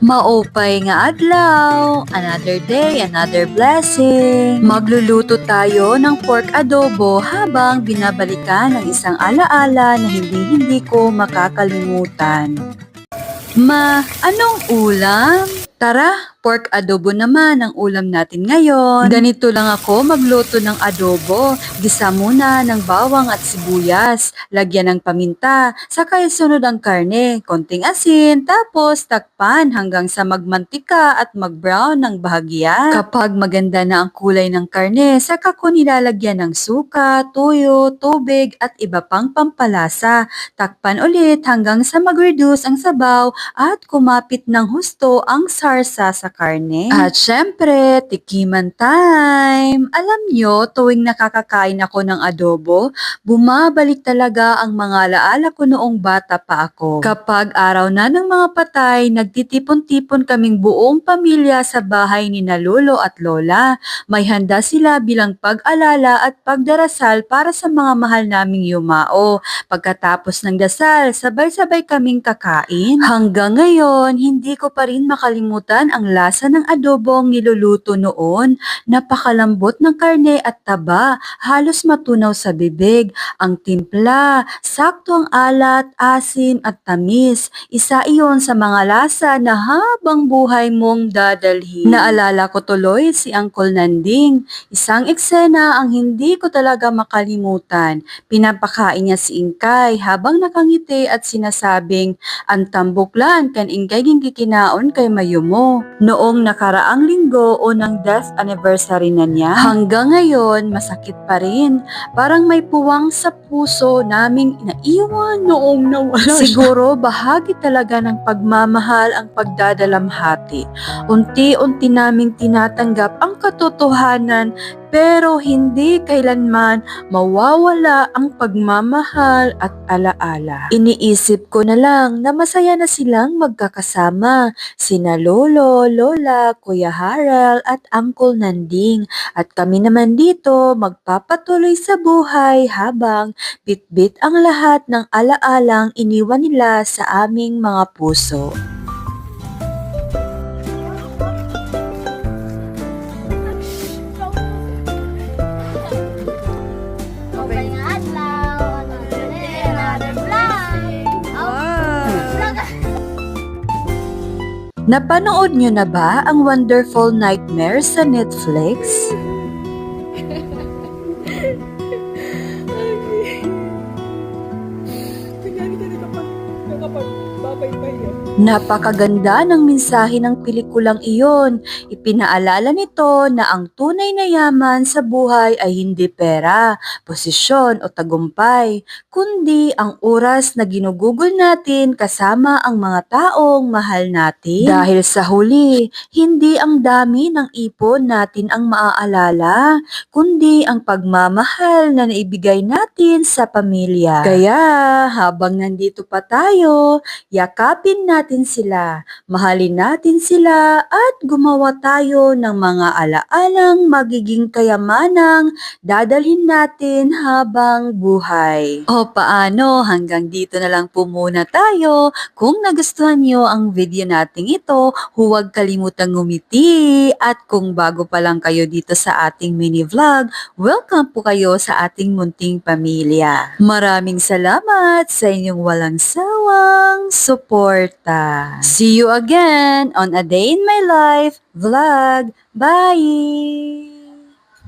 Maupay nga adlaw, another day, another blessing. Magluluto tayo ng pork adobo habang binabalikan ang isang alaala na hindi ko makakalimutan. Anong ulam? Tara, pork adobo naman ang ulam natin ngayon. Ganito lang ako magluto ng adobo. Gisa muna ng bawang at sibuyas, lagyan ng paminta, saka isunod ang karne, konting asin, tapos takpan hanggang sa magmantika at mag-brown ng bahagya. Kapag maganda na ang kulay ng karne, saka ko nilalagyan ng suka, tuyo, tubig at iba pang pampalasa. Takpan ulit hanggang sa mag-reduce ang sabaw at kumapit ng husto ang sarsa sa karne. At syempre, tikiman time! Alam nyo, tuwing nakakakain ako ng adobo, bumabalik talaga ang mga alaala ko noong bata pa ako. Kapag araw na ng mga patay, nagtitipon-tipon kaming buong pamilya sa bahay ni na lolo at lola. May handa sila bilang pag-alala at pagdarasal para sa mga mahal naming yumao. Pagkatapos ng dasal, sabay-sabay kaming kakain. Hanggang ngayon, hindi ko pa rin makalimutan ang lasa ng adobong niluluto noon. Napakalambot ng karne at taba, halos matunaw sa bibig. Ang timpla, sakto ang alat, asim at tamis. Isa iyon sa mga lasa na habang buhay mong dadalhin. Naalala ko tuloy si Uncle Nanding. Isang eksena ang hindi ko talaga makalimutan. Pinapakain niya si Ingkay habang nakangiti at sinasabing, "Ang tambuklan kan Ingkay ging kikinaon kay mayumo." Noong nakaraang linggo o ng death anniversary na niya, hanggang ngayon masakit pa rin. Parang may puwang sa puso naming naiwan noong nawala. Siguro bahagi talaga ng pagmamahal ang pagdadalamhati. Unti-unti naming tinatanggap ang katotohanan pero hindi kailanman mawawala ang pagmamahal at alaala. Iniisip ko na lang na masaya na silang magkakasama, sina lolo, lola, kuya Haral at Uncle Nanding. At kami naman dito magpapatuloy sa buhay habang bitbit ang lahat ng alaalang iniwan nila sa aming mga puso. Napanood nyo na ba ang Wonderful Nightmare sa Netflix? Napakaganda ng mensahe ng pelikulang iyon. Ipinaalala nito na ang tunay na yaman sa buhay ay hindi pera, posisyon o tagumpay, kundi ang oras na ginugugol natin kasama ang mga taong mahal natin. Dahil sa huli, hindi ang dami ng ipon natin ang maaalala, kundi ang pagmamahal na naibigay natin sa pamilya. Kaya habang nandito pa tayo, yakapin natin sila, mahalin natin sila at gumawa tayo ng mga alaalang magiging kayamanang dadalhin natin habang buhay. O paano, hanggang dito na lang po muna tayo. Kung nagustuhan nyo ang video nating ito, huwag kalimutang ngumiti at kung bago pa lang kayo dito sa ating mini vlog, welcome po kayo sa ating munting pamilya. Maraming salamat sa inyong walang sawang suporta. See you again on A Day in My Life vlog. Bye!